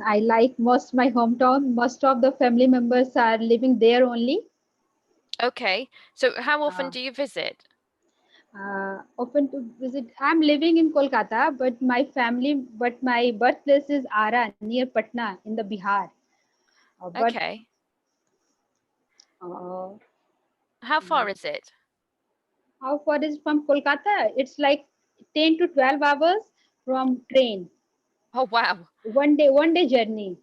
I like most my hometown. Most of the family members are living there only. Okay. So how often Uh, do you visit? Open to visit. I'm living in Kolkata, but my birthplace is Ara near Patna in the Bihar. But Okay. uh, How far is it? how far is from Kolkata? It's like 10 to 12 hours from train. Oh, wow. One day journey.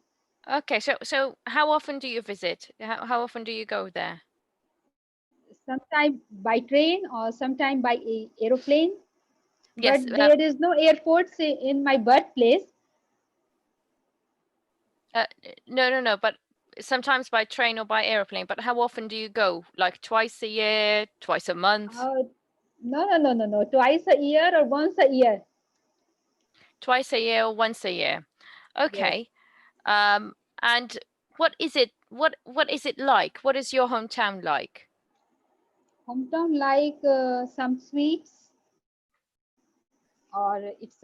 Okay. So how often do you visit? How often do you go there? Sometime by train or sometime by aeroplane. But Yes. there is no airports in my birthplace. Uh, no. But sometimes by train or by airplane. But how often do you go? Like twice a year, twice a month, Uh, no. Twice a year or once a year. twice a year or once a year? Yes. Okay. Um, and what is it? What is it like? What is your hometown like? Hometown like some sweets, or it's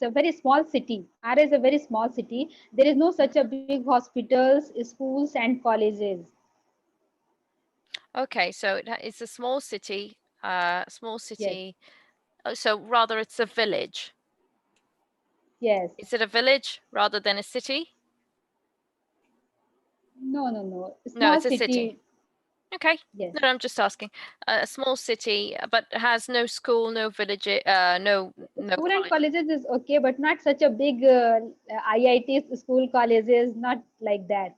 a very small city. Ara is a very small city. There is no such a Mhm. big hospitals, schools, and colleges. Okay, so it's a small city. Small Yes, city. So rather, it's a village. yes. Is it a village rather than a city? No. No, Small it's a city. city. Okay. Yes. No, I'm just asking. A small city, but has no school, no village, no School and college. colleges is okay, but not such a big IIT school colleges. Not like that.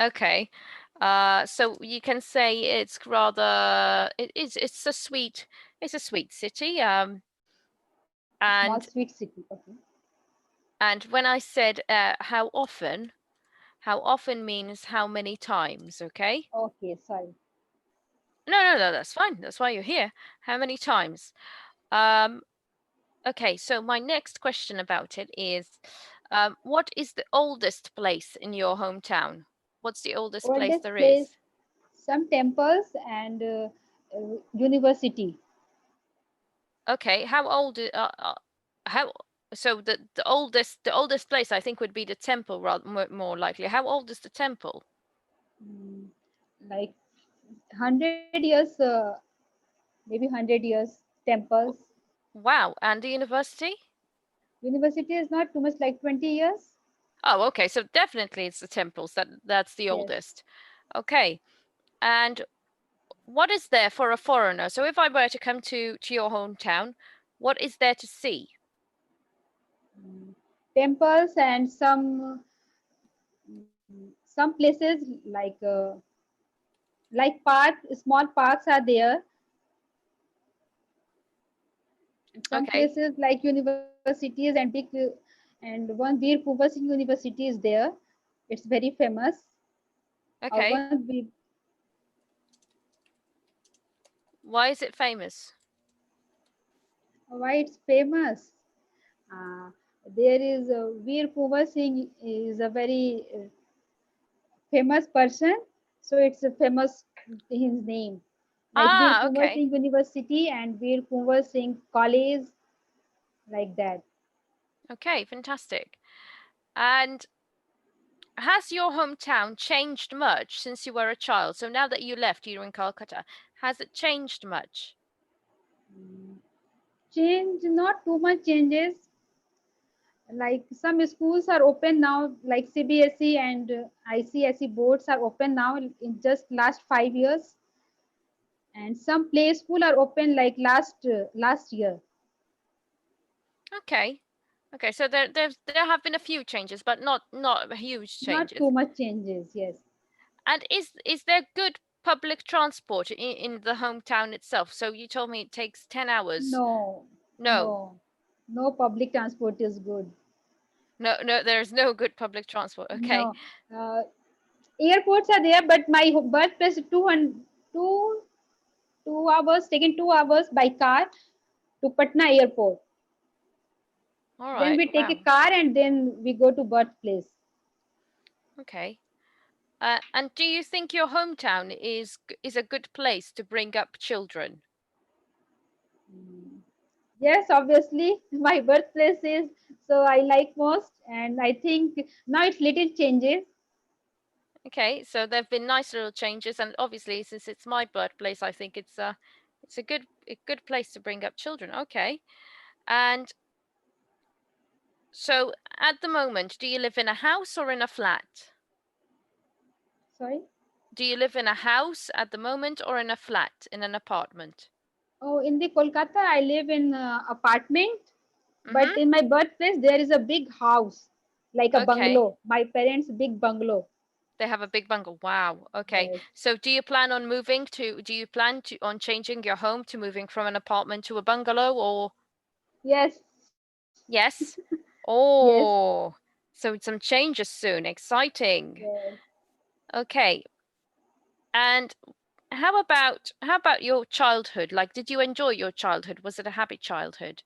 Okay. So you can say it's rather it's a sweet city. Small And sweet city. Okay. when I said how often means how many times, okay? Okay. Sorry. No, that's fine. That's why you're here. How many times? Um, okay, so my next question about it is, what is the oldest place in your hometown? What's the oldest place Oldest there place. is? Some temples and university. Okay, how so the oldest place I think would be the temple rather more likely. How old is the temple? Mm, like 100 years, maybe 100 years. Temples. Wow, and the university? University is not too much, like 20 years. Oh, okay, so definitely it's the temples that's the Yes. oldest. Okay. And what is there for a foreigner? So if I were to come to your hometown, what is there to see? Mm, Temples and some places like park, small parks are there. Some Okay. places like universities and big and one Veer Kuber Singh University is there. It's very famous. Okay. One Why is it famous? why it's famous? Uh, there is Veer Kuber Singh is a very famous person, so it's a famous his name. Like Veer Ah, Kuber okay. Singh University and Veer Kuber Singh College, like that. Okay, fantastic. And has your hometown changed much since you were a child? So now that you left, you're in Calcutta. Has it changed much? Mm, Change, not too much changes. Like some schools are open now, like CBSE and ICSE boards are open now in just last 5 years, and some play school are open like last year. Okay. Okay, so there have been a few changes, but not huge Not changes. too much changes. Yes. And is there good public transport in the hometown itself? So you told me it takes 10 hours. No, No. no public transport is good. No, there's no good public transport. Okay. No, uh, airports are there, but my birthplace 200 two 2 hours, taking 2 hours by car to Patna airport. All Then right. we take a Wow. car and then we go to birthplace. Okay. And do you think your hometown is a good place to bring up children? Mm. Yes, obviously, my birthplace is so I like most, and I think now it's little changes. Okay, so there've been nice little changes, and obviously, since it's my birthplace, I think it's a good place to bring up children. Okay, and so at the moment, do you live in a house or in a flat? Sorry. Do you live in a house at the moment or in a flat, in an apartment? Oh, in the Kolkata, I live in apartment, but Mm-hmm. in my birthplace there is a big house, like a Okay. bungalow. My parents' big bungalow. They have a big bungalow. Wow. Okay. Yes. So do you plan to on changing your home to moving from an apartment to a bungalow or Yes. yes? Yes. Oh, so some changes soon. Exciting. Yes. Okay. And how about your childhood? Like, did you enjoy your childhood? Was it a happy childhood?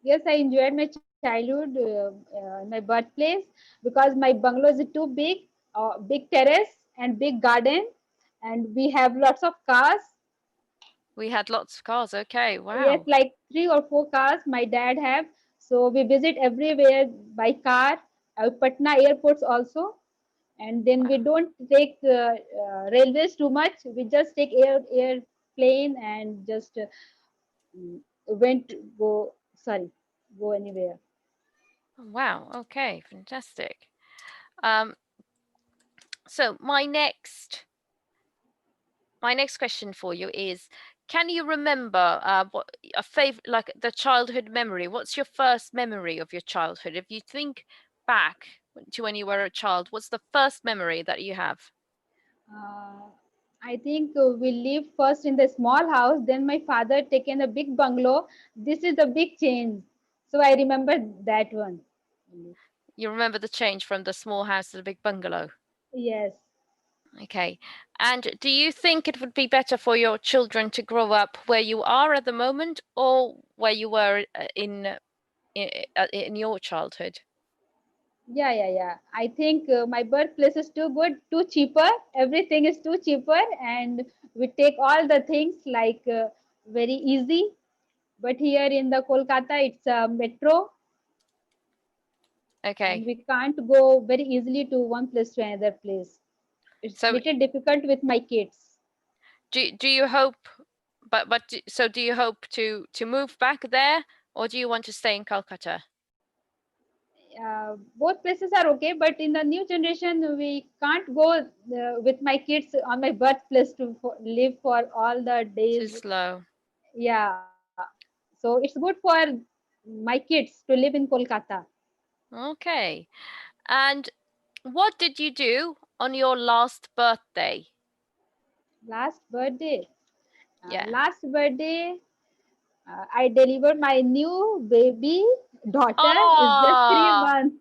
Yes, I enjoyed my childhood in my birthplace because my bungalow is too big, big terrace and big garden, and we have lots of cars. We had lots of cars. Okay. Yes, Wow. like 3 or 4 cars my dad have. So we visit everywhere by car, Patna airports also, and then we Wow. don't take railways too much. We just take airplane and just mm, went go sorry go anywhere. Wow. Okay. Fantastic. Um, so my next question for you is, can you remember what a favorite, like the childhood memory? What's your first memory of your childhood? If you think back to when you were a child, what's the first memory that you have? Uh, I think we lived first in the small house, then my father taken a big bungalow. This is a big change. So I remember that one. You remember the change from the small house to the big bungalow. Yes. Okay. And do you think it would be better for your children to grow up where you are at the moment or where you were in your childhood? Yeah. I think my birthplace is too good, too cheaper. Everything is too cheaper, and we take all the things like very easy. But here in the Kolkata, it's a metro, and Okay. we can't go very easily to one place to another place. It's So little difficult with my kids. do you hope so do you hope to move back there or do you want to stay in Calcutta? Both places are okay, but in the new generation we can't go with my kids on my birthplace to live for all the Too days. slow. Yeah, so it's good for my kids to live in Kolkata. Okay. And what did you do on your last birthday? Last birthday, Yeah. last birthday, I delivered my new baby daughter. Is just three Oh, months.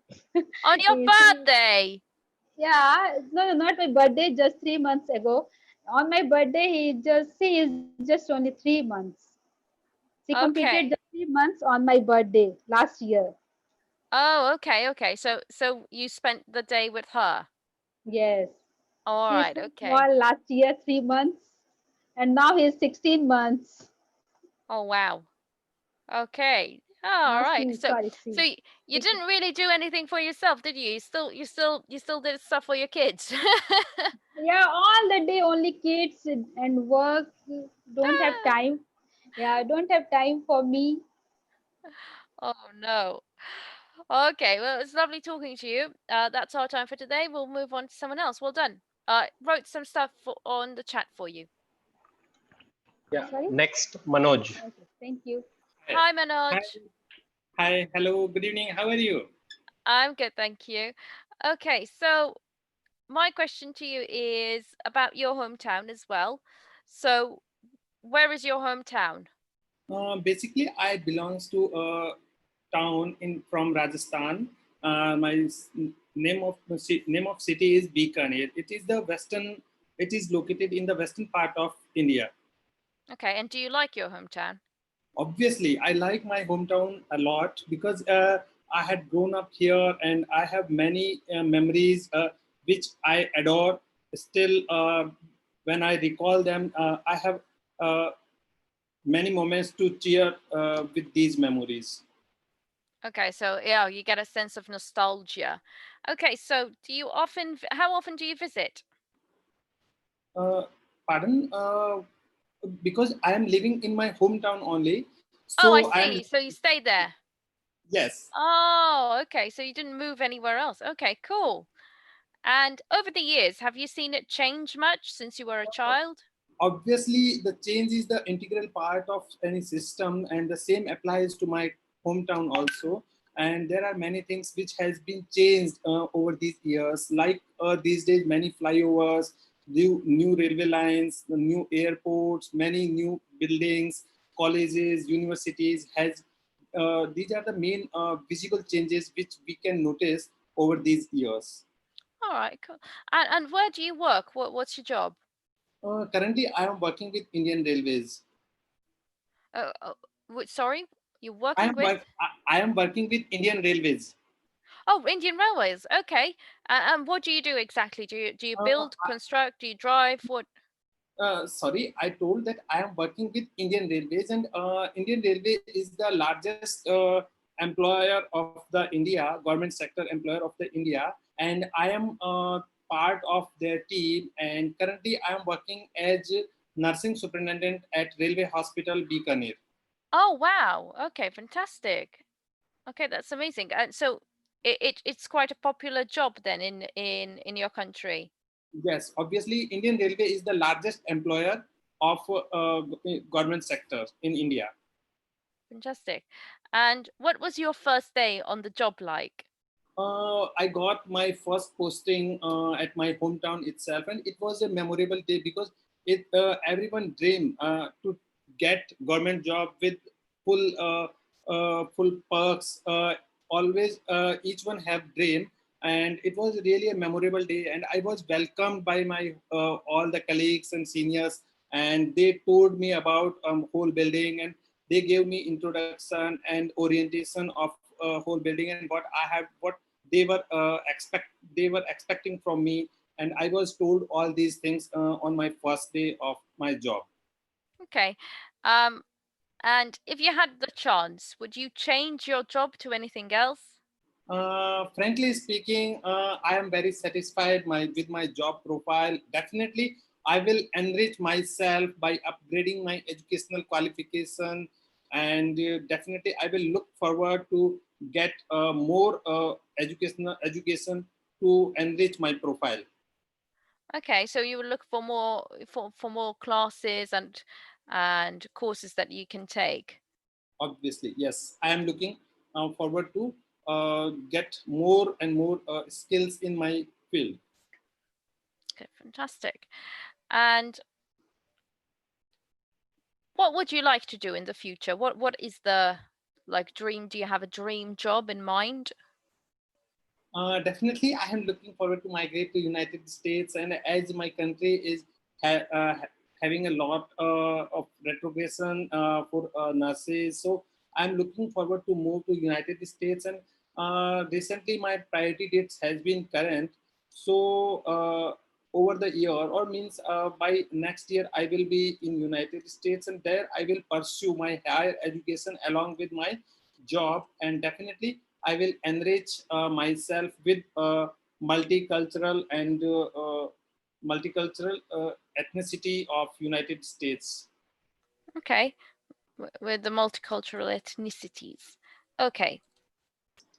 on your Three, birthday. yeah, no, not my birthday. Just 3 months ago. On my birthday, she is just only 3 months. She completed just Okay. 3 months on my birthday last year. Oh, okay. So you spent the day with her. Yes, All she is right. so Okay. small last year, 3 months, and now he is 16 months. Oh, wow. Okay. All Now right. she, So sorry, so she. you didn't really do anything for yourself, did you? You still did stuff for your kids. Yeah, all the day only kids and work. Don't have Ah, time. Yeah, don't have time for me. oh no. Okay, well, it's lovely talking to you. That's our time for today. We'll move on to someone else. Well done. Wrote some stuff on the chat for you. Yeah. Sorry. Next, Manoj. Okay, thank you. Hi, Hi, hi, Manoj. hello, good evening. How are you? I'm good, thank you. Okay, so my question to you is about your hometown as well. So, where is your hometown? Basically, I belongs to a town in from Rajasthan. Name of city is Bikaner. It is the western. It is located in the western part of India. Okay, and do you like your hometown? Obviously, I like my hometown a lot because I had grown up here and I have many memories which I adore. Still, when I recall them, I have. Uh, many moments to cheer with these memories. Okay, so yeah, you get a sense of nostalgia. Okay, so do you how often do you visit? Uh, Pardon? Because I am living in my hometown only, Oh, I so I am, see. So you stay there. yes. Oh, okay. So you didn't move anywhere else. Okay, cool. And over the years, have you seen it change much since you were a child? Obviously the change is the integral part of any system, and the same applies to my hometown also. And there are many things which has been changed over these years, like these days many flyovers, new railway lines, the new airports, many new buildings, colleges, universities has these are the main visible changes which we can notice over these years. All right, cool. And where do you work? What's your job? Currently I am working with Indian Railways. Oh, sorry, you're I working am with? I am working with Indian Railways. Oh, Indian Railways. Okay. And what do you do exactly? Do you Uh, build, construct? Do you drive? What? Sorry, I told that I am working with Indian Railways, and Indian Railway is the largest employer of the India, government sector employer of the India, and I am part of their team. And currently, I am working as nursing superintendent at Railway Hospital Bikaner. Oh, wow. Okay, fantastic. Okay, that's amazing. And so it's quite a popular job then in your country. Yes, obviously, Indian Railway is the largest employer of government sector in India. Fantastic. And what was your first day on the job like? I got my first posting at my hometown itself, and it was a memorable day because it everyone dream to get government job with full perks. Always, each one have dream, and it was really a memorable day. And I was welcomed by my all the colleagues and seniors, and they told me about whole building, and they gave me introduction and orientation of whole building and what they were they were expecting from me, and I was told all these things on my first day of my job. Okay. Um, and if you had the chance, would you change your job to anything else? Frankly speaking, I am very satisfied with my job profile. Definitely, I will enrich myself by upgrading my educational qualification, and definitely I will look forward to get more education to enrich my profile. Okay, so you would look for more classes and courses that you can take. Obviously, yes, I am looking forward to get more and more skills in my field. Okay, fantastic. And what would you like to do in the future? What is the like dream? Do you have a dream job in mind? Definitely, I am looking forward to migrate to United States, and as my country is having a lot of retrogression for nurses, so I'm looking forward to move to United States. And recently, my priority dates has been current, so over the year, or means by next year, I will be in United States, and there I will pursue my higher education along with my job, and definitely I will enrich myself with multicultural and multicultural ethnicity of United States. Okay, with the multicultural ethnicities. Okay,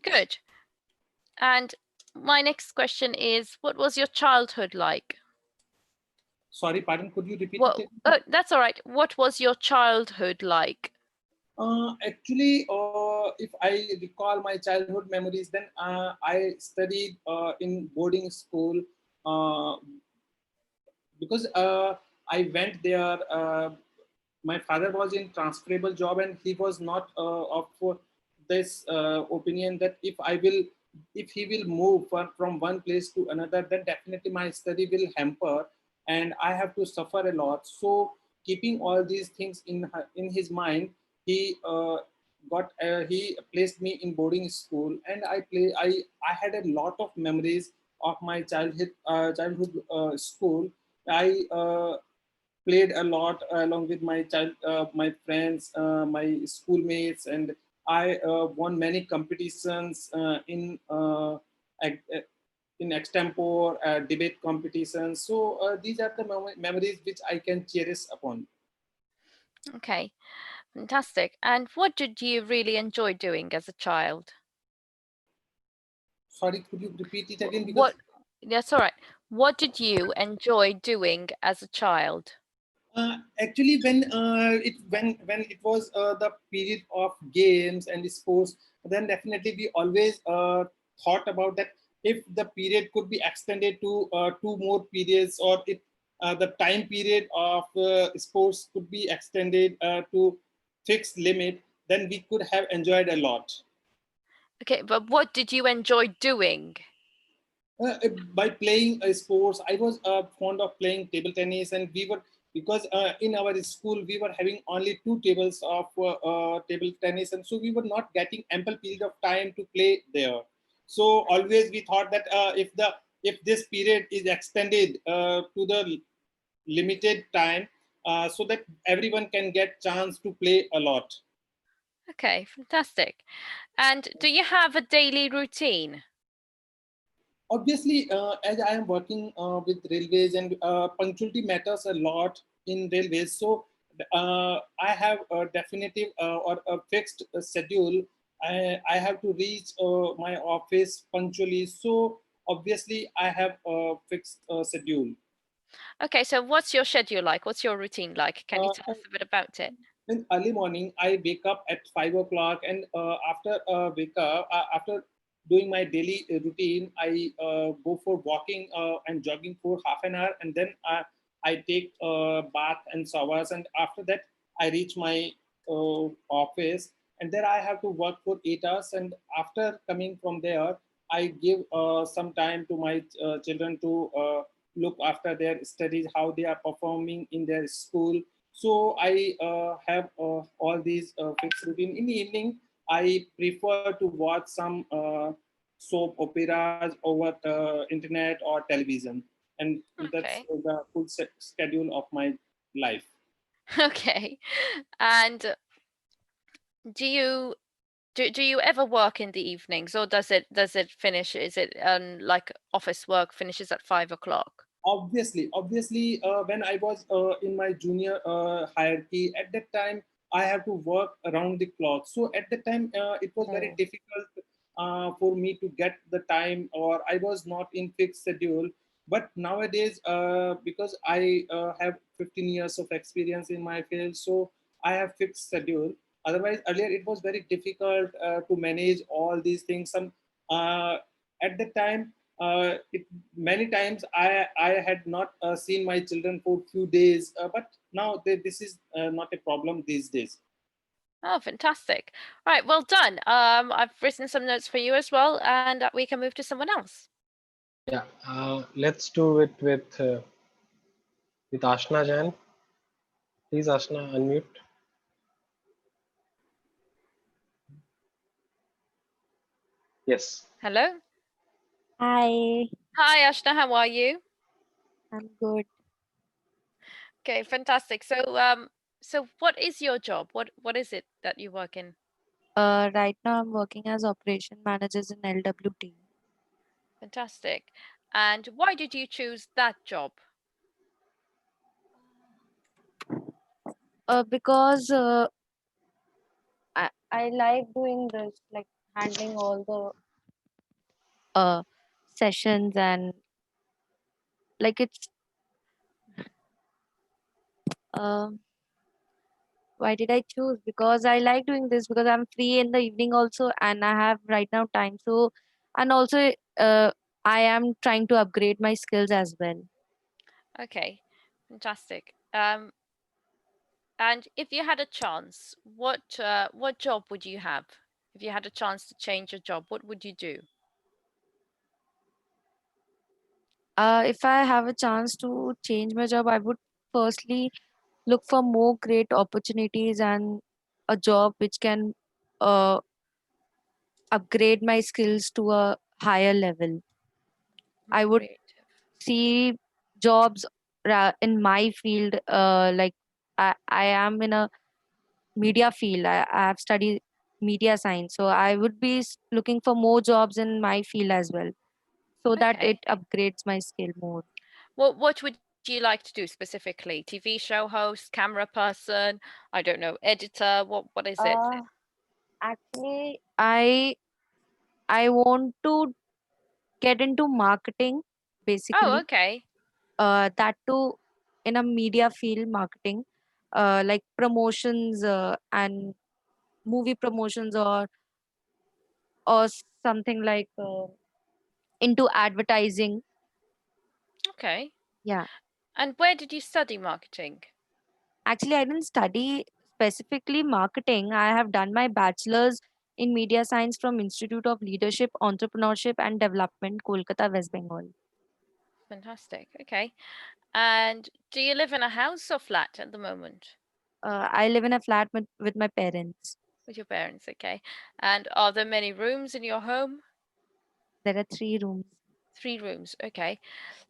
good. And my next question is, what was your childhood like? Sorry, pardon, could you repeat What? it? That's all right. What was your childhood like? Actually, if I recall my childhood memories, then I studied in boarding school uh, because I went there. My father was in transferable job, and he was not of this opinion that if he will move from one place to another, then definitely my study will hamper, and I have to suffer a lot. So keeping all these things in his mind, he he placed me in boarding school, and I had a lot of memories of my childhood school. I played a lot along with my my friends, my schoolmates, and I won many competitions ec- uh, in extempore debate competitions. So these are the memories which I can cherish upon. Okay, fantastic. And what did you really enjoy doing as a child? Sorry, could you repeat it again? Because What? That's all right. What did you enjoy doing as a child? actually, when it was the period of games and sports, then definitely we always thought about that if the period could be extended to two more periods, or if the time period of sports could be extended to fixed limit, then we could have enjoyed a lot. Okay, but what did you enjoy doing? By playing sports, I was fond of playing table tennis, and we were, because in our school we were having only two tables of table tennis, and so we were not getting ample period of time to play there. So always we thought that if this period is extended to the limited time, so that everyone can get chance to play a lot. Okay, fantastic. And do you have a daily routine? Obviously, as I am working with railways, and punctuality matters a lot in railways, so I have a definitive or a fixed schedule. I have to reach my office punctually, so obviously I have a fixed schedule. Okay, so what's your schedule like? What's your routine like? Can you tell us a bit about it? In early morning, I wake up at 5 o'clock, and after wake up, after doing my daily routine, I go for walking and jogging for half an hour, and then I take bath and showers, and after that I reach my office, and there I have to work for 8 hours, and after coming from there, I give some time to my children to look after their studies, how they are performing in their school. So I have all these fixed routine. In the evening, I prefer to watch some soap operas over internet or television, and that's Okay. the full schedule of my life. Okay. And do you do you ever work in the evenings, or does it finish? Is it like office work finishes at 5 o'clock? Obviously, when I was in my junior hierarchy, at that time I have to work around the clock. So at that time it was very Oh, difficult for me to get the time, or I was not in fixed schedule. But nowadays, because I have 15 years of experience in my field, so I have fixed schedule. Otherwise, earlier it was very difficult to manage all these things. Some at the time, many times I had not seen my children for few days, but now this is not a problem these days. oh, fantastic. All right, well done. I've written some notes for you as well, and we can move to someone else. Yeah, let's do it with Ashna Jain. Please, Ashna, unmute. Yes. Hello. Hi, Hi, Ashna. How are you? I'm good. Okay, fantastic. So what is your job? What is it that you work in? Right now I'm working as operation managers in LWT. Fantastic. And why did you choose that job? Because I like doing this, like handling all the sessions, and like it's uh, why did I choose? Because I like doing this because I'm free in the evening also, and I have right now time. So, and also I am trying to upgrade my skills as well. Okay, fantastic. And if you had a chance, what job would you have? If you had a chance to change your job, what would you do? If I have a chance to change my job, I would firstly look for more great opportunities and a job which can uh, upgrade my skills to a higher level. More I would creative. see jobs in my field, like I am in a media field. I have studied media science, so I would be looking for more jobs in my field as well, so that it Okay. upgrades my skill more. What would you like to do specifically? TV show host, camera person, I don't know, editor, what is it? Uh, Actually, I want to get into marketing, Oh, basically. okay. That too, in a media field, marketing, like promotions, and movie promotions, or something like into advertising. Okay. Yeah. And where did you study marketing? Actually, I didn't study specifically marketing. I have done my bachelor's in media science from Institute of Leadership, Entrepreneurship and Development, Kolkata, West Bengal. Fantastic. Okay. And do you live in a house or flat at the moment I live in a flat with my parents. with your parents? Okay. And are there many rooms in your home? There are 3 rooms. 3 rooms. Okay.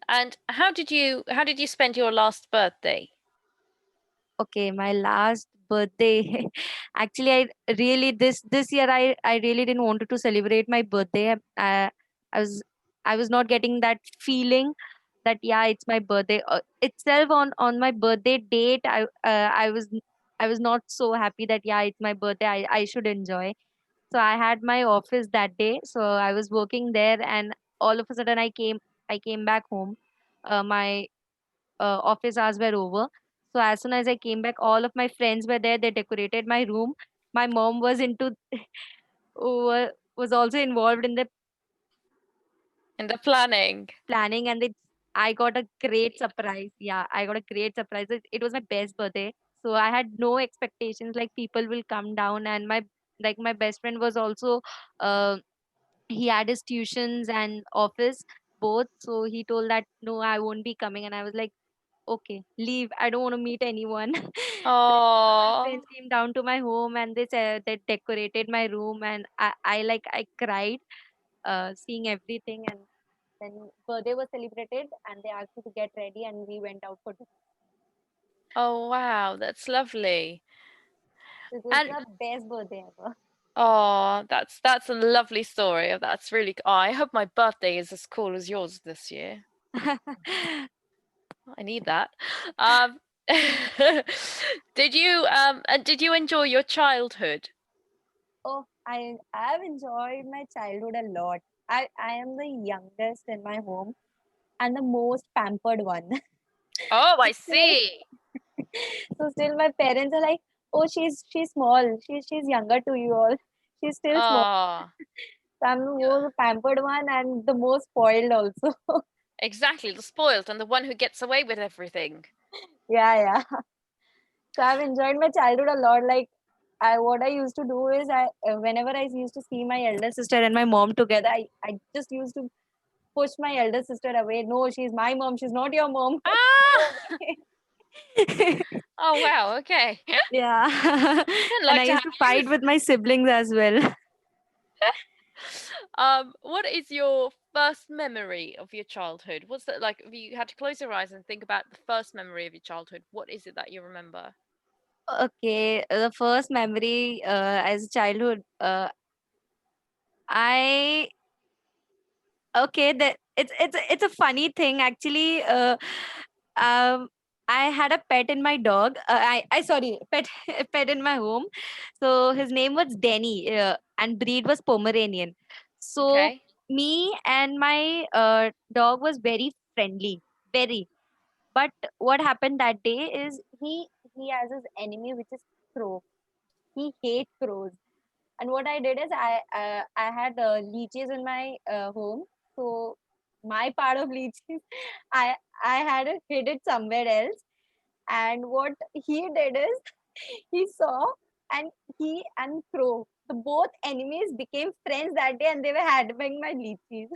And how did you spend your last birthday? Okay, my last birthday. Actually, I really this year I really didn't wanted to celebrate my birthday. I was I was not getting that feeling that yeah, it's my birthday itself. On my birthday date, I was not so happy that yeah, it's my birthday. I should enjoy. So I had my office that day. So I was working there, and all of a sudden I came back home. My office hours were over. So as soon as I came back, all of my friends were there. They decorated my room. My mom was into was also involved in the In the planning. planning, and I got a great surprise. Yeah, I got a great surprise. It was my best birthday, so I had no expectations like people will come down, and my best friend was also uh, he had his tuitions and office both, so he told that no, I won't be coming, and I was like, okay, leave. I don't want to meet anyone. Then all my friends Oh, came down to my home, and they said they decorated my room, and I cried seeing everything. And then birthday was celebrated, and they asked me to get ready, and we went out for dinner. oh wow, that's lovely. It was And the best birthday ever. oh, that's a lovely story. That's really. Oh, I hope my birthday is as cool as yours this year. I need that. Um, did you enjoy your childhood? Oh, I have enjoyed my childhood a lot. I am the youngest in my home and the most pampered one. Oh, I Still, see. so still my parents are like, oh, she's small. She's younger to you all. She's still small. Oh, So I'm the most pampered one and the most spoiled also. exactly. The spoiled and the one who gets away with everything. Yeah, yeah. So I've enjoyed my childhood a lot. Like what I used to do is whenever I used to see my elder sister and my mom together, I just used to push my elder sister away. No, she's my mom. She's not your mom. Go Ah! away. Oh wow. Okay. Yeah. I'd And like I to have used to you. fight with my siblings as well. What is your first memory of your childhood? What's that like? If you had to close your eyes and think about the first memory of your childhood, what is it that you remember? Okay, the first memory as a childhood, I okay, that it's a funny thing actually. Um, I had a pet in my dog. I sorry, pet pet in my home. So his name was Denny, and breed was Pomeranian. So Okay. me and my dog was very friendly, very. But what happened that day is he has his enemy, which is crow. He hates crows. And what I did is I had leeches in my home. So my part of leeches, I I had it hid it somewhere else. And what he did is he saw, and he and crow, the both enemies became friends that day, and they were having my leeches.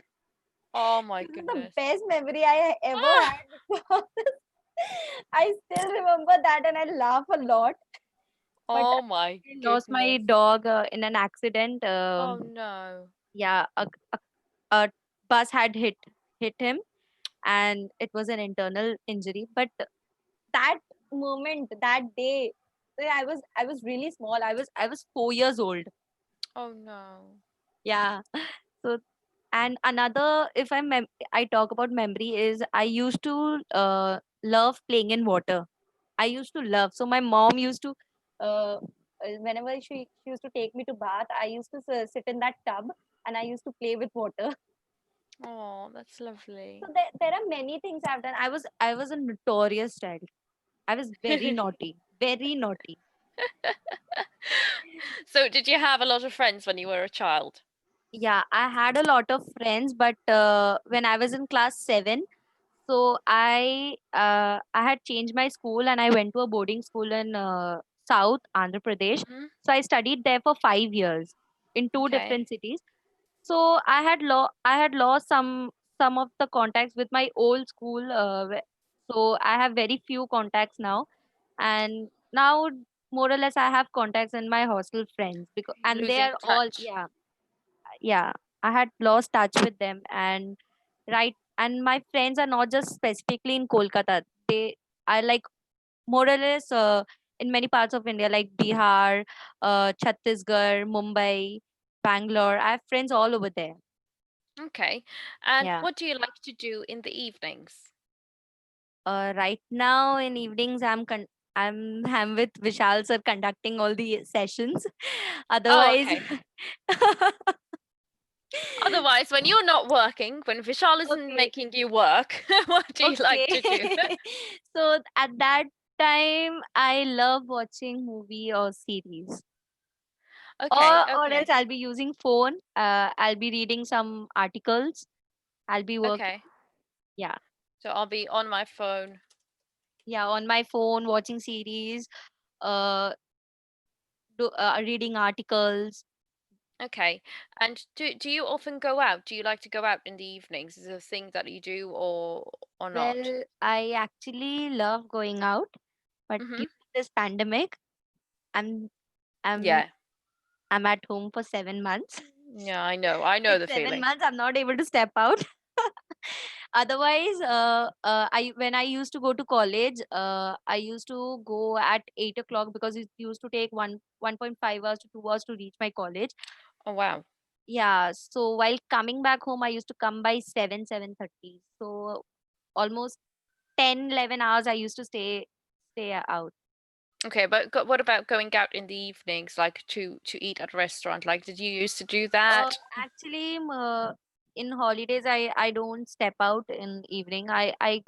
Oh my This is the goodness. best memory I ever Ah! had because I still remember that, and I laugh a lot. But Oh my I lost my goodness. dog in an accident. Oh no. Yeah, a bus had hit him, and it was an internal injury. But that moment, that day, I was really small. I was 4 years old. Oh no. Yeah. So, and another, if I talk about memory, is I used to love playing in water. I used to love. So my mom used to, whenever she used to take me to bath, I used to sit in that tub and I used to play with water. Oh, that's lovely. So there are many things I've done. I was a notorious child. I was very naughty, very naughty. So, did you have a lot of friends when you were a child? Yeah, I had a lot of friends, but when I was in class 7, so I had changed my school and I went to a boarding school in South Andhra Pradesh. Hmm. So I studied there for 5 years in two Okay. different cities. So I had lost some of the contacts with my old school. So I have very few contacts now, and now more or less I have contacts in my hostel friends, because and they Losing are all, touch. yeah, I had lost touch with them. And right, and my friends are not just specifically in Kolkata. They are like more or less in many parts of India, like Bihar, Chhattisgarh, Mumbai, Bangalore. I have friends all over there. Okay. And Yeah. what do you like to do in the evenings? Right now in evenings, I'm with Vishal sir conducting all the sessions. Oh, Otherwise, okay. Otherwise, when you're not working, when Vishal isn't okay, making you work, what do you like okay. to do? So at that time, I love watching movie or series, Okay, or else okay, I'll be using phone. I'll be reading some articles. I'll be working. okay. Yeah, So I'll be on my phone. yeah, on my phone watching series. Uh, Reading articles. Okay. And do you often go out? Do you like to go out in the evenings? Is it a thing that you do or not? Well, I actually love going out, but Mm-hmm. due to this pandemic, I'm I'm Yeah. I'm at home for 7 months. Yeah, I know. I know With the seven feeling. months, I'm not able to step out. Otherwise, I when I used to go to college, I used to go at 8 o'clock because it used to take 1.5 hours to 2 hours to reach my college. Oh, wow. Yeah, so while coming back home, I used to come by 7:30. So almost 10-11 hours I used to stay out. Okay, but what about going out in the evenings, like to eat at a restaurant? Like, did you used to do Uh, that? Actually, in holidays, I don't step out in evening. I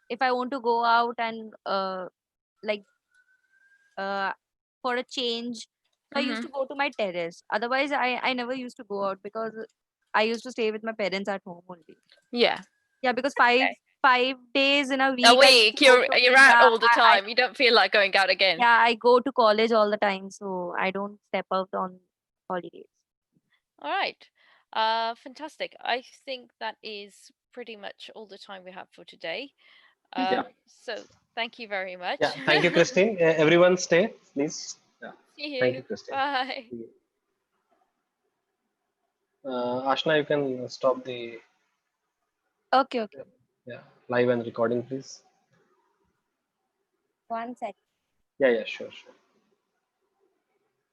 if I want to go out and like uh for a change, so I used Mm-hmm. to go to my terrace. Otherwise, I never used to go out because I used to stay with my parents at home only. Yeah. Yeah, because five days in a A week I used week, to go to, you're out yeah, all the time. You don't feel like going out again. yeah, I go to college all the time, so I don't step out on holidays. All right. Fantastic. I think that is pretty much all the time we have for today. Yeah. So thank you very Yeah. much. Thank you, Christine. Everyone stay, please. Yeah. See Thank you, you. Christine. Bye. Ashna, you can stop the Okay, okay. yeah live and recording, please. One second. Yeah, yeah, sure, sure.